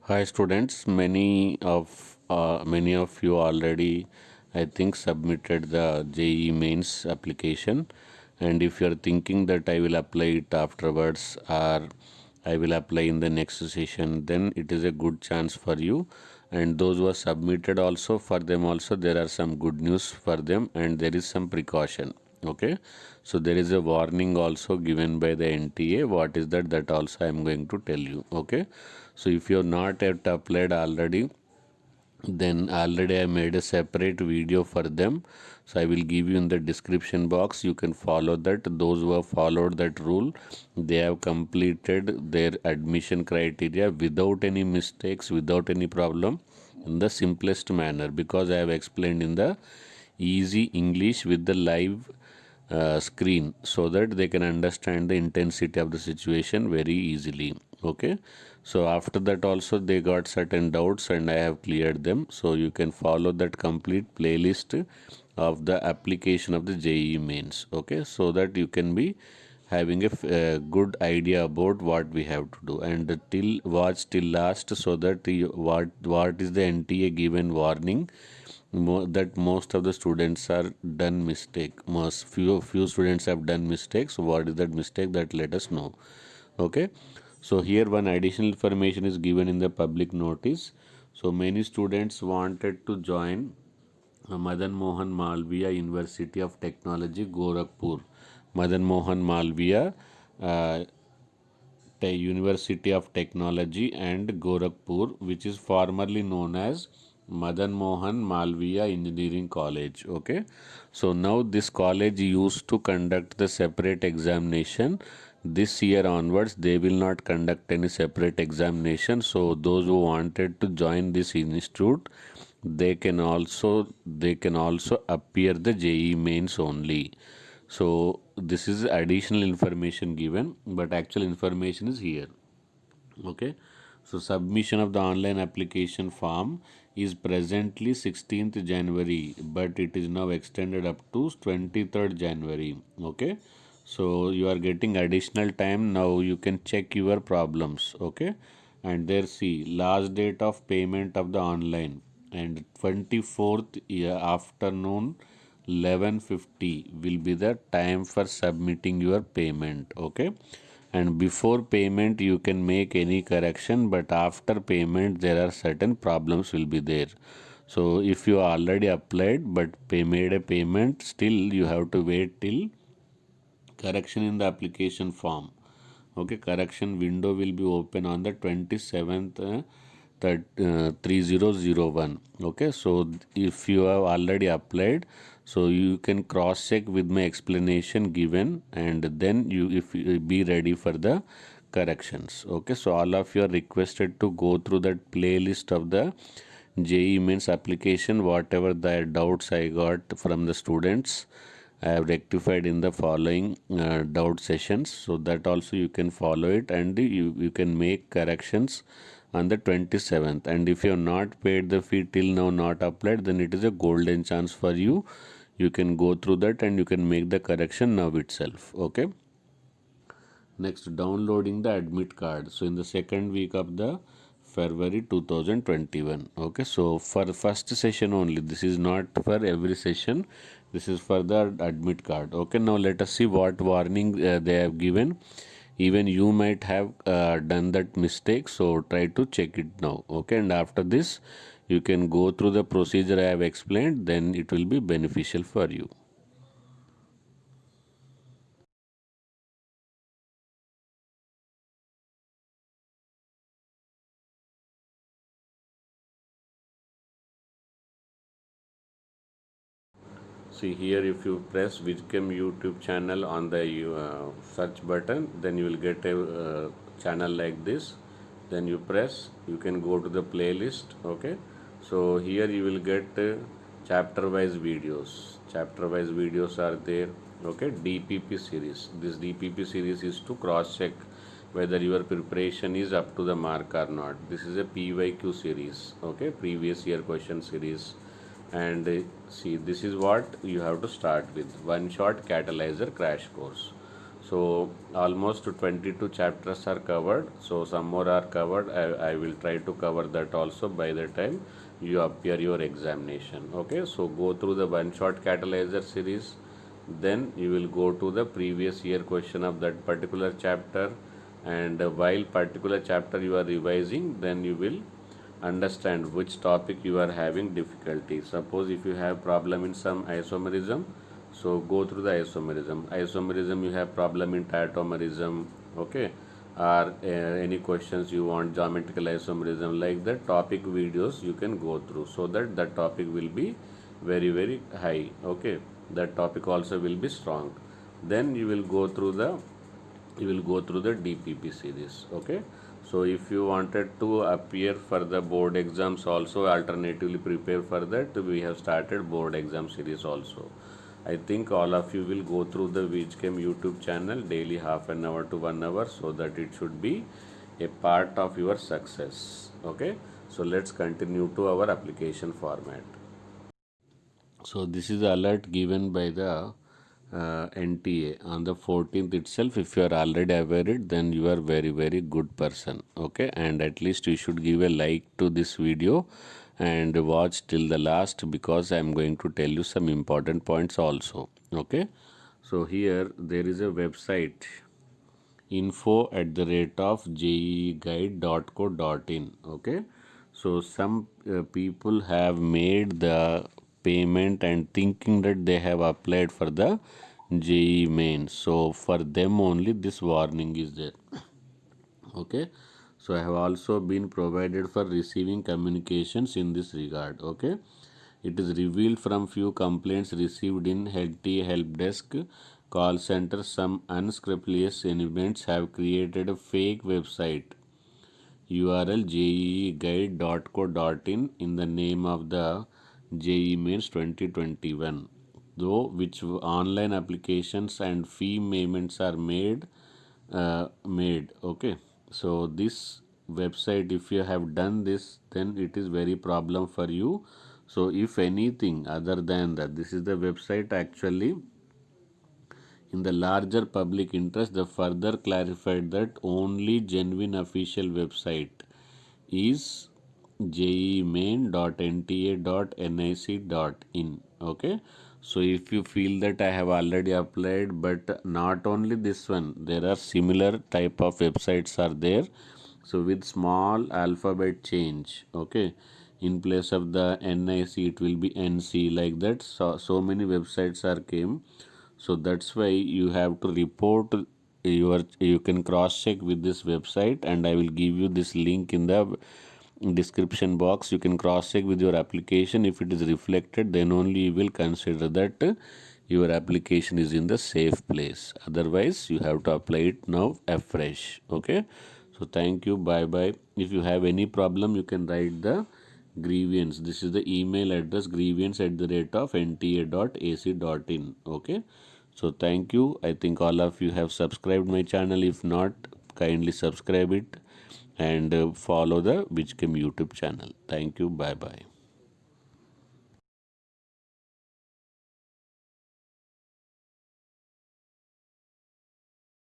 Hi students, many of you already I think submitted the JEE mains application, and if you are thinking that I will apply it afterwards or I will apply in the next session, then it is a good chance for you. And those who are submitted also, for them also there are some good news for them, and there is some precaution. Okay, so there is a warning also given by the NTA. What is that? That also I am going to tell you. Okay, so if you have not yet applied already, then already I made a separate video for them. So I will give you in the description box. You can follow that. Those who have followed that rule, they have completed their admission criteria without any mistakes, without any problem, in the simplest manner, because I have explained in the easy English with the live screen, so that they can understand the intensity of the situation very easily. Okay, so after that also they got certain doubts and I have cleared them. So you can follow that complete playlist of the application of the JEE mains. Okay, so that you can be having a good idea about what we have to do, and till watch till last, so that what is the NTA given warning, that most of the students are done mistake. Most few students have done mistakes. So what is that mistake? That let us know. Okay, so here one additional information is given in the public notice. So many students wanted to join Madan Mohan Malviya University of Technology, Gorakhpur. Madan Mohan Malviya uh, University of Technology and Gorakhpur, which is formerly known as Madan Mohan Malviya Engineering College. Okay, so now this college used to conduct the separate examination. This year onwards, they will not conduct any separate examination. So those who wanted to join this institute, they can also appear the JEE mains only. So this is additional information given, but actual information is here. Okay, so submission of the online application form is presently 16th January, but it is now extended up to 23rd January. Okay, so you are getting additional time. Now you can check your problems. Okay, and there see last date of payment of the online, and 24th afternoon 11:50 will be the time for submitting your payment. Okay, and before payment you can make any correction, but after payment there are certain problems will be there. So if you already applied but made a payment, still you have to wait till correction in the application form. Okay, correction window will be open on the 27th 3001. Okay, so if you have already applied, so you can cross check with my explanation given, and then you, if you be ready for the corrections. Okay, so all of you are requested to go through that playlist of the JEE mains application. Whatever the doubts I got from the students, I have rectified in the following doubt sessions, so that also you can follow it, and you can make corrections on the 27th. And if you have not paid the fee till now, not applied, then it is a golden chance for you. You can go through that and you can make the correction now itself. Okay, next, downloading the admit card. So in the second week of the February 2021. Okay, so for the first session only, this is not for every session, this is for the admit card. Okay, now let us see what warning they have given. Even you might have done that mistake, so try to check it now. Okay, and after this you can go through the procedure I have explained, then it will be beneficial for you. See here, if you press Wizcam YouTube channel on the search button, then you will get a channel like this. Then you press, you can go to the playlist. Okay, so here you will get chapter wise videos. Chapter wise videos are there. Okay, DPP series. This DPP series is to cross check whether your preparation is up to the mark or not. This is a PYQ series. Okay, previous year question series. And see, this is what you have to start with: one shot catalyzer crash course. So almost 22 chapters are covered. So some more are covered. I will try to cover that also by the time you appear your examination. Okay, so go through the one shot catalyzer series. Then you will go to the previous year question of that particular chapter. And while particular chapter you are revising, then you will understand which topic you are having difficulty. Suppose if you have problem in some isomerism, so go through the isomerism. You have problem in tautomerism, okay, or any questions you want geometrical isomerism, like that topic videos you can go through, so that that topic will be very high. Okay, that topic also will be strong. Then you will go through the DPP series. Okay, so if you wanted to appear for the board exams also, alternatively prepare for that, we have started board exam series also. I think all of you will go through the VHChem YouTube channel daily, half an hour to 1 hour, so that it should be a part of your success. Okay, so let's continue to our application format. So this is the alert given by the NTA on the 14th itself. If you are already aware it, then you are very good person. Okay, and at least you should give a like to this video and watch till the last, because I am going to tell you some important points also. Okay, so here there is a website, info@jeeguide.co.in. Okay, so some people have made the payment and thinking that they have applied for the JEE main, so for them only this warning is there. Okay, so I have also been provided for receiving communications in this regard. Okay, it is revealed from few complaints received in HT help desk call center, some unscrupulous elements have created a fake website URL jeeguide.co.in in the name of the JEE Mains 2021, though which online applications and fee payments are made. Okay, so this website, if you have done this, then it is very problem for you. So if anything other than that, this is the website actually in the larger public interest. The further clarified that only genuine official website is jeemain.nta.nic.in. Okay, so if you feel that I have already applied, but not only this one, there are similar type of websites are there, so with small alphabet change. Okay, in place of the NIC it will be NC, like that. So many websites are came, so that's why you have to report you can cross check with this website, and I will give you this link in the description box. You can cross check with your application. If it is reflected, then only you will consider that your application is in the safe place. Otherwise you have to apply it now afresh. Okay, so thank you, bye bye. If you have any problem, you can write the grievance. This is the email address, grievance@nta.ac.in. Okay, so thank you. I think all of you have subscribed my channel. If not, kindly subscribe it and follow the VHChem YouTube channel. Thank you, bye bye.